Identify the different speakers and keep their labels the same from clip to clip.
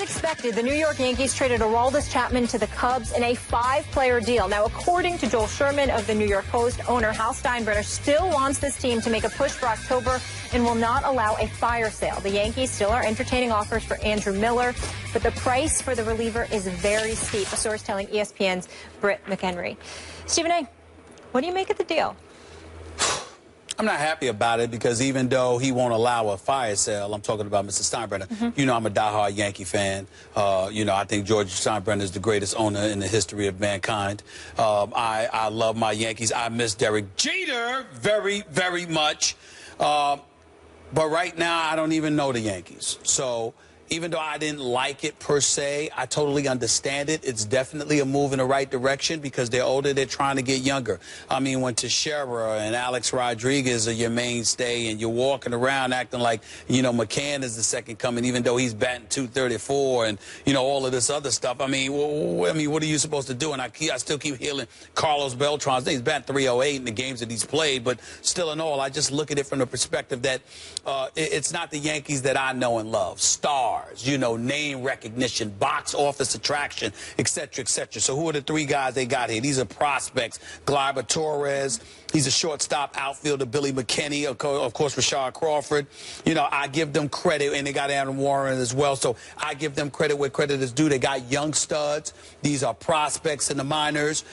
Speaker 1: As expected, the New York Yankees traded Aroldis Chapman to the Cubs in a 5-player deal. Now, according to Joel Sherman of the New York Post, owner Hal Steinbrenner still wants this team to make a push for October and will not allow a fire sale. The Yankees still are entertaining offers for Andrew Miller, but the price for the reliever is very steep, a source telling ESPN's Britt McHenry. Stephen A., what do you make of the deal?
Speaker 2: I'm not happy about it because even though he won't allow a fire sale, I'm talking about Mr. Steinbrenner. You know, I'm a diehard Yankee fan. You know, I think George Steinbrenner is the greatest owner in the history of mankind. I love my Yankees. I miss Derek Jeter very, very much. But right now, I don't even know the Yankees. So even though I didn't like it per se, I totally understand it. It's definitely a move in the right direction because they're older, they're trying to get younger. I mean, when Teixeira and Alex Rodriguez are your mainstay and you're walking around acting like, you know, McCann is the second coming, even though he's batting .234 and, you know, all of this other stuff. I mean, what are you supposed to do? And I still keep hearing Carlos Beltran's name. He's batting .308 in the games that he's played, but still in all, I just look at it from the perspective that it's not the Yankees that I know and love. Stars. You know, name recognition, box office attraction, etc., etc. So who are the 3 guys they got here? These are prospects. Gleyber Torres, he's a shortstop outfielder. Billy McKinney, of course, Rashad Crawford. You know, I give them credit, and they got Aaron Warren as well. So I give them credit where credit is due. They got young studs. These are prospects in the minors.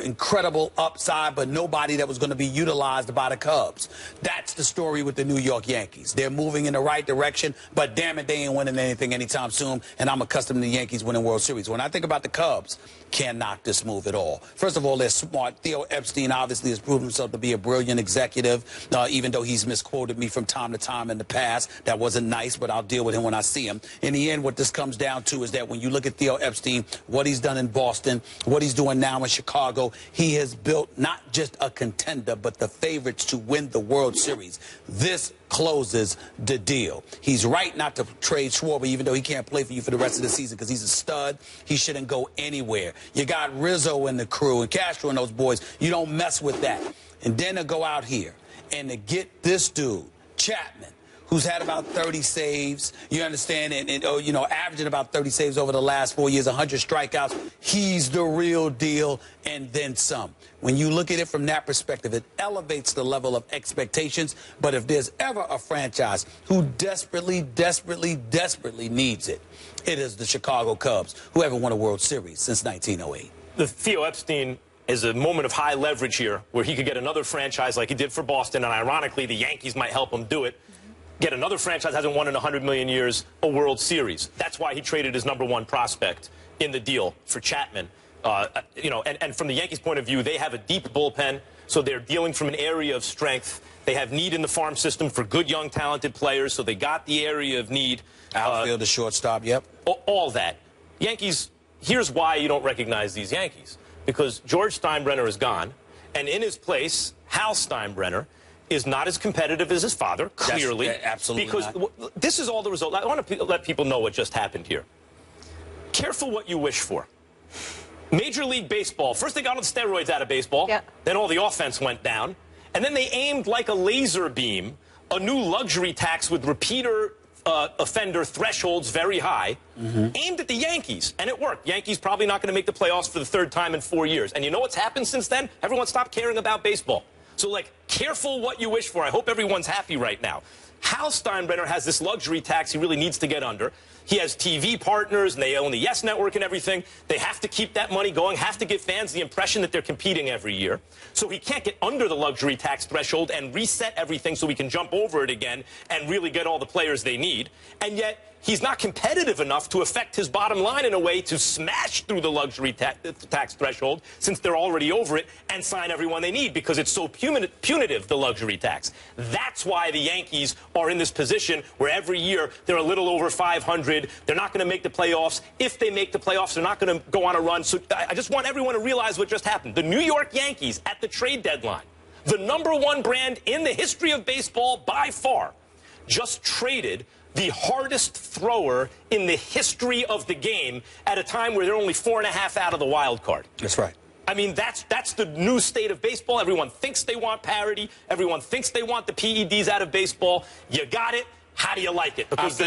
Speaker 2: Incredible upside, but nobody that was going to be utilized by the Cubs. That's the story with the New York Yankees. They're moving in the right direction, but damn it, they ain't winning anything anytime soon, and I'm accustomed to the Yankees winning World Series. When I think about the Cubs, can't knock this move at all. First of all, they're smart. Theo Epstein obviously has proven himself to be a brilliant executive, even though he's misquoted me from time to time in the past. That wasn't nice, but I'll deal with him when I see him. In the end, what this comes down to is that when you look at Theo Epstein, what he's done in Boston, what he's doing now in Chicago, he has built not just a contender, but the favorites to win the World Series. This closes the deal. He's right not to trade Schwarber, even though he can't play for you for the rest of the season because he's a stud. He shouldn't go anywhere. You got Rizzo in the crew and Castro and those boys. You don't mess with that. And then to go out here and to get this dude, Chapman, who's had about 30 saves, you understand, and you know, averaging about 30 saves over the last 4 years, 100 strikeouts. He's the real deal, and then some. When you look at it from that perspective, it elevates the level of expectations. But if there's ever a franchise who desperately, desperately, desperately needs it, it is the Chicago Cubs, who haven't won a World Series since 1908.
Speaker 3: The Theo Epstein is a moment of high leverage here, where he could get another franchise like he did for Boston, and ironically, the Yankees might help him do it. Get another franchise hasn't won in 100 million years a World Series. That's why he traded his #1 prospect in the deal for Chapman. You know, and from the Yankees' point of view, they have a deep bullpen, so they're dealing from an area of strength. They have need in the farm system for good, young, talented players, so they got the area of need.
Speaker 2: Outfield, the shortstop, yep.
Speaker 3: All that. Yankees, here's why you don't recognize these Yankees. Because George Steinbrenner is gone, and in his place, Hal Steinbrenner is not as competitive as his father, clearly.
Speaker 2: That's, absolutely
Speaker 3: because
Speaker 2: not.
Speaker 3: This is all the result. I want to let people know what just happened here. Careful what you wish for. Major League Baseball, first they got all the steroids out of baseball, then all the offense went down, and then they aimed like a laser beam a new luxury tax with repeater offender thresholds very high, aimed at the Yankees, and it worked. Yankees probably not going to make the playoffs for the 3rd time in 4 years. And you know what's happened since then? Everyone stopped caring about baseball. So, like, careful what you wish for. I hope everyone's happy right now. Hal Steinbrenner has this luxury tax he really needs to get under. He has TV partners, and they own the Yes Network and everything. They have to keep that money going, have to give fans the impression that they're competing every year. So he can't get under the luxury tax threshold and reset everything so we can jump over it again and really get all the players they need. And yet, he's not competitive enough to affect his bottom line in a way to smash through the luxury tax threshold, since they're already over it, and sign everyone they need because it's so punitive, the luxury tax. That's why the Yankees are in this position where every year they're a little over 500. They're not going to make the playoffs. If they make the playoffs, they're not going to go on a run. So I just want everyone to realize what just happened. The New York Yankees, at the trade deadline, the #1 brand in the history of baseball by far, just traded the hardest thrower in the history of the game at a time where they're only 4.5 out of the wild card.
Speaker 2: That's right.
Speaker 3: I mean, that's the new state of baseball. Everyone thinks they want parity. Everyone thinks they want the PEDs out of baseball. You got it. how do you like it? Because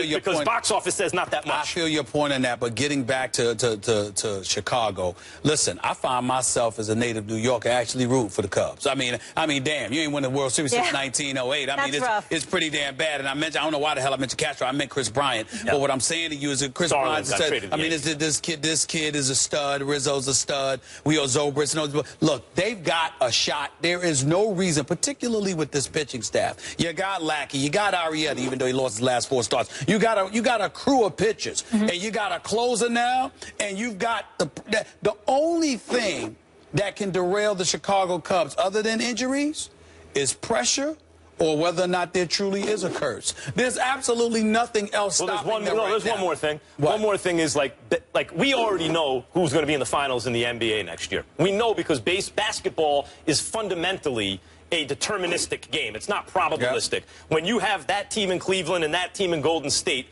Speaker 3: box office says not that much.
Speaker 2: I feel your point on that, but getting back to Chicago, listen, I find myself as a native New Yorker actually rooting for the Cubs. I mean, damn, you ain't won the World Series since 1908. I mean, it's pretty damn bad. And I don't know why the hell I mentioned Castro. I meant Chris Bryant. Yeah. But what I'm saying to you is that Chris Bryant said, I mean, this kid is a stud. Rizzo's a stud. Leo Zobrist. Look, they've got a shot. There is no reason, particularly with this pitching staff. You got Lackey, you got Arrieta, even though he lost his last 4 starts. You got a crew of pitchers, and you got a closer now, and you've got the only thing that can derail the Chicago Cubs, other than injuries, is pressure, or whether or not there truly is a curse. There's absolutely nothing else stopping them right now.
Speaker 3: There's one more thing. What? One more thing is, like we already know who's going to be in the finals in the NBA next year. We know because basketball is fundamentally a deterministic game. It's not probabilistic. Yep. When you have that team in Cleveland and that team in Golden State,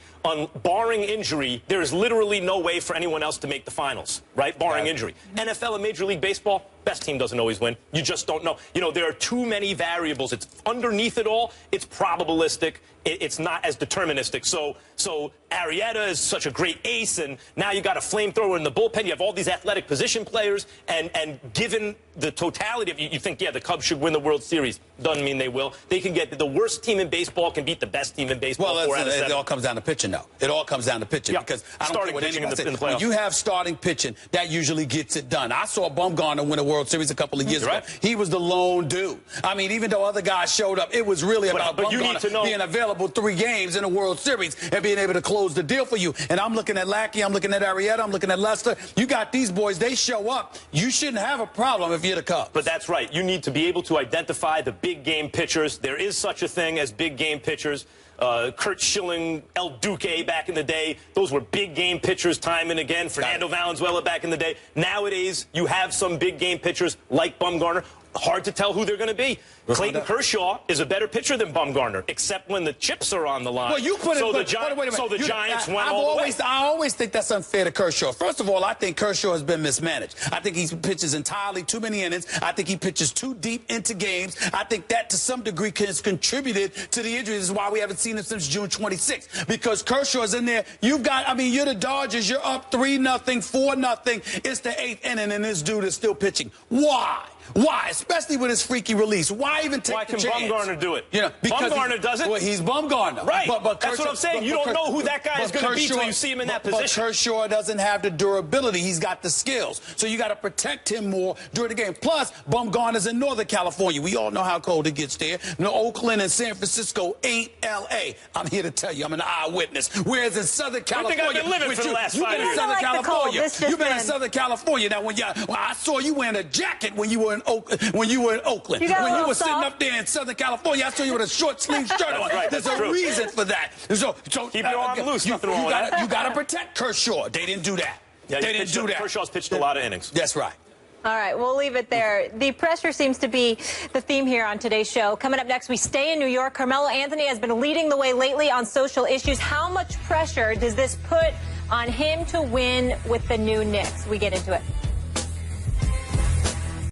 Speaker 3: barring injury, there's literally no way for anyone else to make the finals, right? Barring injury. NFL and Major League Baseball, best team doesn't always win. You just don't know. You know, there are too many variables. It's underneath it all. It's probabilistic. It's not as deterministic. So Arrieta is such a great ace, and now you got a flamethrower in the bullpen. You have all these athletic position players, and given the totality of you think, yeah, the Cubs should win the World Series. Doesn't mean they will. They can get the worst team in baseball can beat the best team in baseball.
Speaker 2: Well, it all comes down to pitching, though. It all comes down to pitching, because I don't care what anyone says. When you have starting pitching, that usually gets it done. I saw Bumgarner win a World Series a couple of years ago. He was the lone dude. I mean, even though other guys showed up, it was really about Bumgarner being available 3 games in a World Series and being able to close the deal for you. And I'm looking at Lackey, I'm looking at Arrieta, I'm looking at Lester. You got these boys, they show up. You shouldn't have a problem if you're the Cubs.
Speaker 3: But that's right. You need to be able to identify the big game pitchers. There is such a thing as big game pitchers. Kurt Schilling, El Duque back in the day. Those were big game pitchers time and again. Fernando Valenzuela back in the day. Nowadays, you have some big game pitchers like Bumgarner. Hard to tell who they're going to be. Clayton Kershaw is a better pitcher than Bumgarner, except when the chips are on the line.
Speaker 2: Well, you put it,
Speaker 3: the Giants went all the way.
Speaker 2: I always think that's unfair to Kershaw. First of all, I think Kershaw has been mismanaged. I think he pitches entirely too many innings. I think he pitches too deep into games. I think that to some degree has contributed to the injuries. This is why we haven't seen him since June 26th. Because Kershaw's in there. You've got, I mean, you're the Dodgers. You're up 3-0, 4-0. It's the 8th inning, and this dude is still pitching. Why? Why? Especially with his freaky release. Why even take the chance?
Speaker 3: Why can Bumgarner do it?
Speaker 2: You know, because
Speaker 3: Bumgarner does it.
Speaker 2: Well, he's Bumgarner.
Speaker 3: Right. But that's what I'm saying. You don't know who that guy is going to be until you see him in that position.
Speaker 2: But Kershaw doesn't have the durability. He's got the skills. So you got to protect him more during the game. Plus, Bumgarner's in Northern California. We all know how cold it gets there. Oakland and San Francisco ain't L.A. I'm here to tell you, I'm an eyewitness. Whereas in Southern California,
Speaker 3: I think I've been living for the last 5 years.
Speaker 2: You've been in Southern California. Now, when I saw you wearing a jacket when you were in Oakland. When you were sitting up there in Southern California, I saw you with a short sleeve shirt on.
Speaker 3: Right,
Speaker 2: there's a reason for that. So
Speaker 3: keep your arm loose. Nothing wrong with that.
Speaker 2: You got to protect Kershaw. They didn't do that.
Speaker 3: Yeah, they didn't do that. Kershaw's pitched a lot of innings.
Speaker 2: That's right.
Speaker 1: All right, we'll leave it there. The pressure seems to be the theme here on today's show. Coming up next, we stay in New York. Carmelo Anthony has been leading the way lately on social issues. How much pressure does this put on him to win with the new Knicks? We get into it.